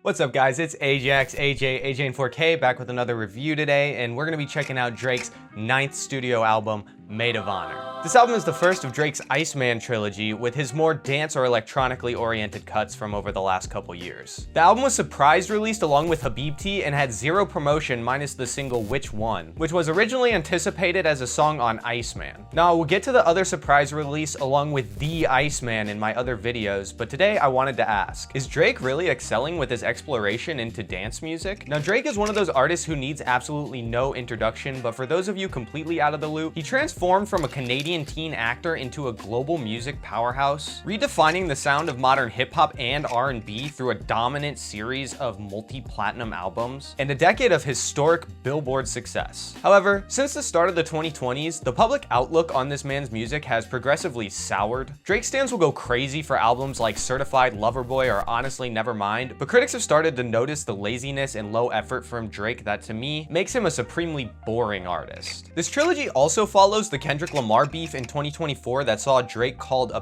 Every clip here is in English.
What's up guys, it's Ajax, AJ in 4K, back with another review today, and we're gonna be checking out Drake's 9th studio album, MAID of HONOUR. This album is the first of Drake's ICEMAN trilogy, with his more dance or electronically oriented cuts from over the last couple years. The album was surprise released along with Habibti and had zero promotion minus the single Which One, which was originally anticipated as a song on ICEMAN. Now, we'll get to the other surprise release along with the ICEMAN in my other videos, but today I wanted to ask, is Drake really excelling with his exploration into dance music? Now, Drake is one of those artists who needs absolutely no introduction, but for those of you completely out of the loop, he transformed from a Canadian teen actor into a global music powerhouse, redefining the sound of modern hip-hop and R&B through a dominant series of multi-platinum albums, and a decade of historic Billboard success. However, since the start of the 2020s, the public outlook on this man's music has progressively soured. Drake stans will go crazy for albums like Certified Lover Boy or Honestly Nevermind, but critics have started to notice the laziness and low effort from Drake that, to me, makes him a supremely boring artist. This trilogy also follows the Kendrick Lamar beef in 2024 that saw Drake called a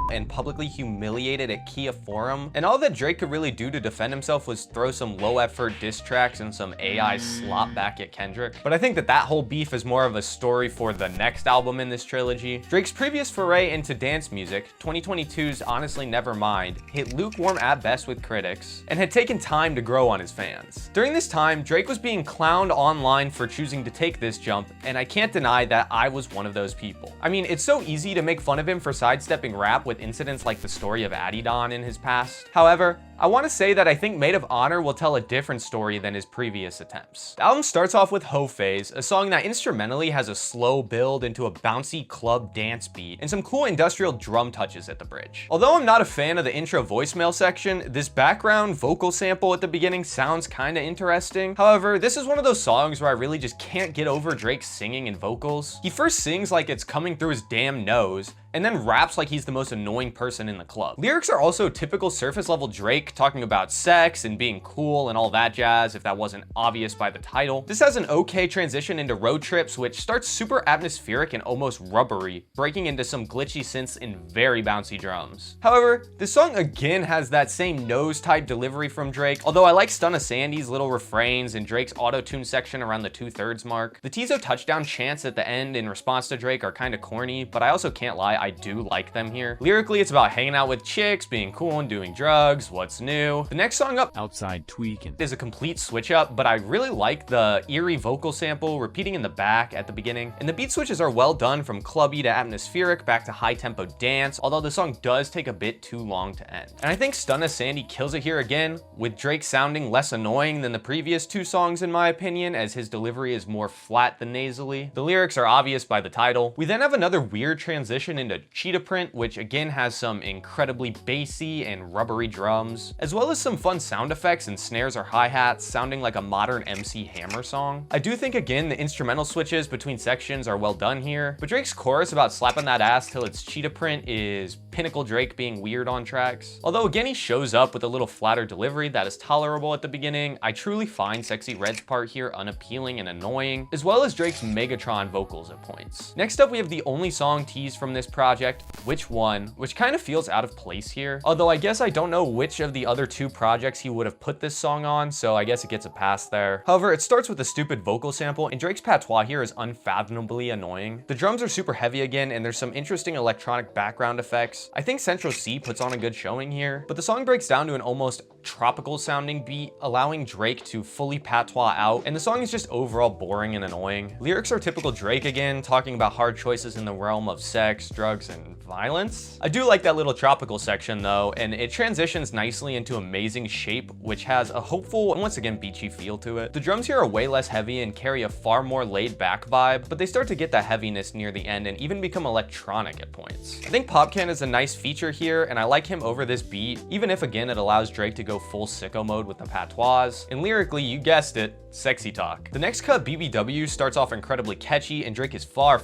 and publicly humiliated at Kia Forum, and all that Drake could really do to defend himself was throw some low-effort diss tracks and some AI slop back at Kendrick. But I think that whole beef is more of a story for the next album in this trilogy. Drake's previous foray into dance music, 2022's Honestly Nevermind, hit lukewarm at best with critics, and had taken time to grow on his fans. During this time, Drake was being clowned online for choosing to take this jump, and I can't deny that I was one of those people. I mean, it's so easy to make fun of him for sidestepping rap with incidents like the story of Adidon in his past. However, I want to say that I think MAID of HONOUR will tell a different story than his previous attempts. The album starts off with Ho Phase, a song that instrumentally has a slow build into a bouncy club dance beat and some cool industrial drum touches at the bridge. Although I'm not a fan of the intro voicemail section, this background vocal sample at the beginning sounds kinda interesting. However, this is one of those songs where I really just can't get over Drake's singing and vocals. He first sings like it's coming through his damn nose, and then raps like he's the most annoying person in the club. Lyrics are also typical surface level Drake, talking about sex and being cool and all that jazz, if that wasn't obvious by the title. This has an okay transition into Road Trips, which starts super atmospheric and almost rubbery, breaking into some glitchy synths and very bouncy drums. However, this song again has that same nose type delivery from Drake, although I like Stunna Sandy's little refrains and Drake's auto-tune section around the 2/3 mark. The Tizo touchdown chants at the end in response to Drake are kinda corny, but I also can't lie, I do like them here. Lyrically, it's about hanging out with chicks, being cool and doing drugs, what's new. The next song up, Outside Tweaking, is a complete switch up, but I really like the eerie vocal sample repeating in the back at the beginning, and the beat switches are well done from clubby to atmospheric back to high tempo dance, although the song does take a bit too long to end. And I think Stunna Sandy kills it here again, with Drake sounding less annoying than the previous two songs in my opinion, as his delivery is more flat than nasally. The lyrics are obvious by the title. We then have another weird transition into Cheetah Print, which again has some incredibly bassy and rubbery drums, as well as some fun sound effects and snares or hi-hats sounding like a modern MC Hammer song. I do think again the instrumental switches between sections are well done here, but Drake's chorus about slapping that ass till it's cheetah print is pinnacle Drake being weird on tracks. Although again he shows up with a little flatter delivery that is tolerable at the beginning, I truly find Sexy Red's part here unappealing and annoying, as well as Drake's Megatron vocals at points. Next up we have the only song teased from this project, Which One, which kind of feels out of place here, although I guess I don't know which of the other two projects he would have put this song on, so I guess it gets a pass there. However, it starts with a stupid vocal sample, and Drake's patois here is unfathomably annoying. The drums are super heavy again, and there's some interesting electronic background effects. I think Central C puts on a good showing here, but the song breaks down to an almost tropical sounding beat, allowing Drake to fully patois out, and the song is just overall boring and annoying. Lyrics are typical Drake again, talking about hard choices in the realm of sex, drugs, and violence. I do like that little tropical section though, and it transitions nicely into Amazing Shape, which has a hopeful and once again beachy feel to it. The drums here are way less heavy and carry a far more laid back vibe, but they start to get that heaviness near the end and even become electronic at points. I think Popcan is a nice feature here, and I like him over this beat, even if again it allows Drake to go full sicko mode with the patois, and lyrically, you guessed it, sexy talk. The next cut, BBW, starts off incredibly catchy, and Drake is far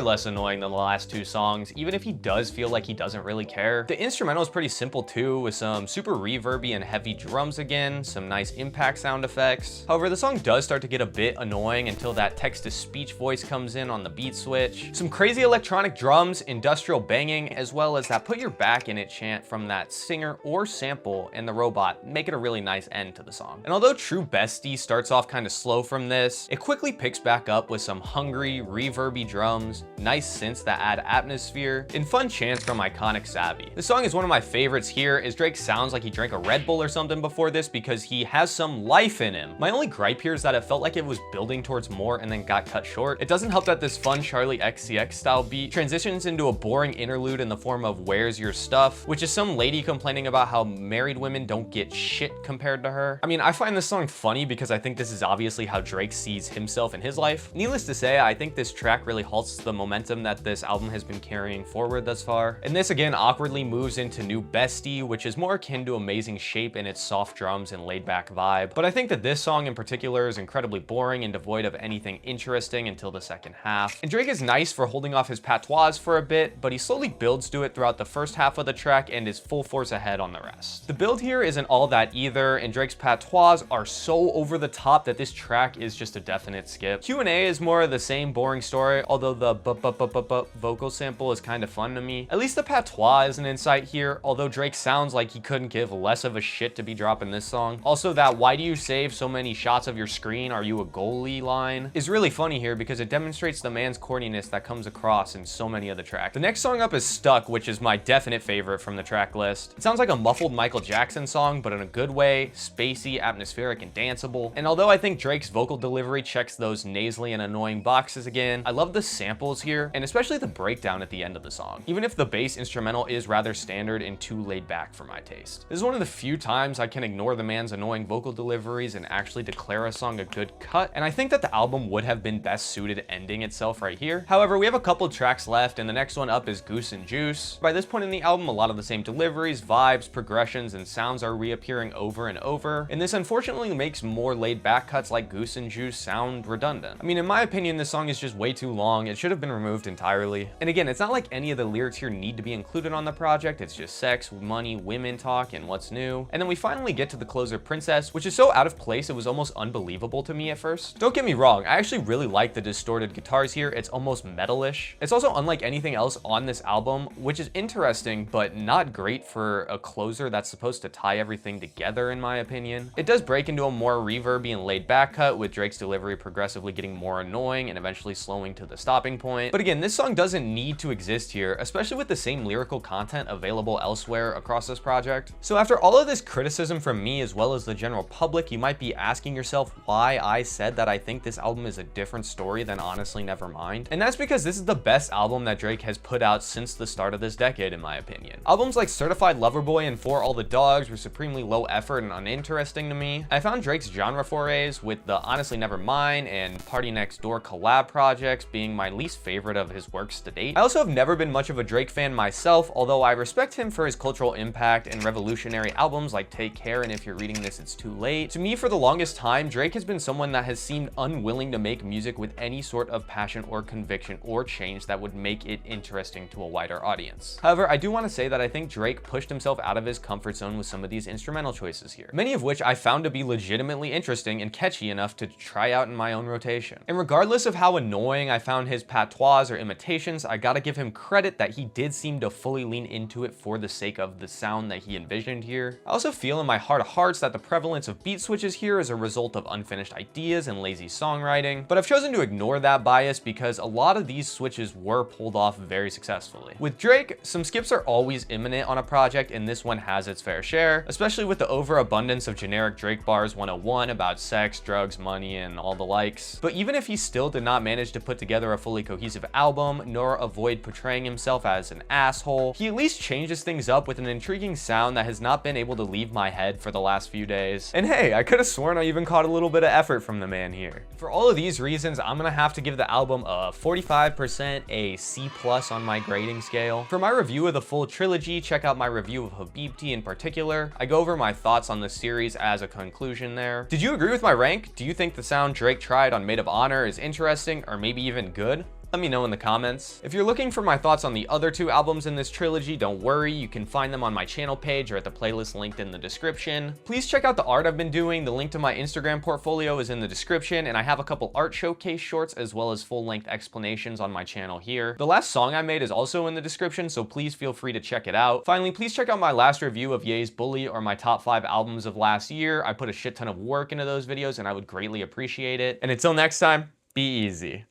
less annoying than the last two songs, even if he does feel like he doesn't really care. The instrumental is pretty simple too, with some super reverby and heavy drums again, some nice impact sound effects. However, the song does start to get a bit annoying until that text-to-speech voice comes in on the beat switch. Some crazy electronic drums, industrial banging, as well well as that put your back in it chant from that singer or sample and the robot make it a really nice end to the song. And although True Bestie starts off kind of slow from this, it quickly picks back up with some hungry, reverby drums, nice synths that add atmosphere, and fun chants from iconic Savvy. This song is one of my favorites here, as Drake sounds like he drank a Red Bull or something before this because he has some life in him. My only gripe here is that it felt like it was building towards more and then got cut short. It doesn't help that this fun Charlie XCX style beat transitions into a boring interlude in the form of Where's Your Stuff, which is some lady complaining about how married women don't get shit compared to her. I mean, I find this song funny because I think this is obviously how Drake sees himself in his life. Needless to say, I think this track really halts the momentum that this album has been carrying forward thus far. And this again awkwardly moves into New Bestie, which is more akin to Amazing Shape in its soft drums and laid back vibe. But I think that this song in particular is incredibly boring and devoid of anything interesting until the second half. And Drake is nice for holding off his patois for a bit, but he slowly builds to it throughout the first half of the track and is full force ahead on the rest. The build here isn't all that either, and Drake's patois are so over the top that this track is just a definite skip. Q&A is more of the same boring story, although the vocal sample is kind of fun to me. At least the patois is an insight here, although Drake sounds like he couldn't give less of a shit to be dropping this song. Also, that "why do you save so many shots of your screen, are you a goalie" line is really funny here because it demonstrates the man's corniness that comes across in so many of the tracks. The next song up is Stuck, which is my definite favorite from the track list. It sounds like a muffled Michael Jackson song, but in a good way, spacey, atmospheric, and danceable. And although I think Drake's vocal delivery checks those nasally and annoying boxes again, I love the samples here, and especially the breakdown at the end of the song, even if the bass instrumental is rather standard and too laid back for my taste. This is one of the few times I can ignore the man's annoying vocal deliveries and actually declare a song a good cut, and I think that the album would have been best suited ending itself right here. However, we have a couple tracks left, and the next one up is Goose and Juice. By this point in the album, a lot of the same deliveries, vibes, progressions, and sounds are reappearing over and over, and this unfortunately makes more laid back cuts like Goose and Juice sound redundant. I mean, in my opinion, this song is just way too long. It should have been removed entirely. And again, it's not like any of the lyrics here need to be included on the project. It's just sex, money, women talk, and what's new. And then we finally get to the closer, Princess, which is so out of place it was almost unbelievable to me at first. Don't get me wrong, I actually really like the distorted guitars here. It's almost metalish. It's also unlike anything else on this album, which is interesting, but not great for a closer that's supposed to tie everything together, in my opinion. It does break into a more reverby and laid back cut, with Drake's delivery progressively getting more annoying and eventually slowing to the stopping point. But again, this song doesn't need to exist here, especially with the same lyrical content available elsewhere across this project. So after all of this criticism from me as well as the general public, you might be asking yourself why I said that I think this album is a different story than Honestly Nevermind. And that's because this is the best album that Drake has put out since the start of this decade, in my opinion. Albums like Certified Lover Boy and For All the Dogs were supremely low effort and uninteresting to me. I found Drake's genre forays with the Honestly Nevermind and Party Next Door collab projects being my least favorite of his works to date. I also have never been much of a Drake fan myself, although I respect him for his cultural impact and revolutionary albums like Take Care and If You're Reading This It's Too Late. To me, for the longest time, Drake has been someone that has seemed unwilling to make music with any sort of passion or conviction or change that would make it interesting to a wider audience. However, I do want to say that I think Drake pushed himself out of his comfort zone with some of these instrumental choices here, many of which I found to be legitimately interesting and catchy enough to try out in my own rotation. And regardless of how annoying I found his patois or imitations, I gotta give him credit that he did seem to fully lean into it for the sake of the sound that he envisioned here. I also feel in my heart of hearts that the prevalence of beat switches here is a result of unfinished ideas and lazy songwriting, but I've chosen to ignore that bias because a lot of these switches were pulled off very successfully. With Drake, some skips are always imminent on a project, and this one has its fair share, especially with the overabundance of generic Drake bars 101 about sex, drugs, money, and all the likes. But even if he still did not manage to put together a fully cohesive album, nor avoid portraying himself as an asshole, he at least changes things up with an intriguing sound that has not been able to leave my head for the last few days. And hey, I could have sworn I even caught a little bit of effort from the man here. For all of these reasons, I'm gonna have to give the album a 45%, a C+ on my grading scale. For my review of the full trilogy, check out my review of Habibti in particular. I go over my thoughts on the series as a conclusion there. Did you agree with my rank? Do you think the sound Drake tried on Maid of Honor is interesting or maybe even good? Let me know in the comments. If you're looking for my thoughts on the other 2 albums in this trilogy, don't worry, you can find them on my channel page or at the playlist linked in the description. Please check out the art I've been doing. The link to my Instagram portfolio is in the description, and I have a couple art showcase shorts as well as full-length explanations on my channel here. The last song I made is also in the description, so please feel free to check it out. Finally, please check out my last review of Ye's Bully, or my top 5 albums of last year. I put a shit ton of work into those videos and I would greatly appreciate it. And until next time, be easy.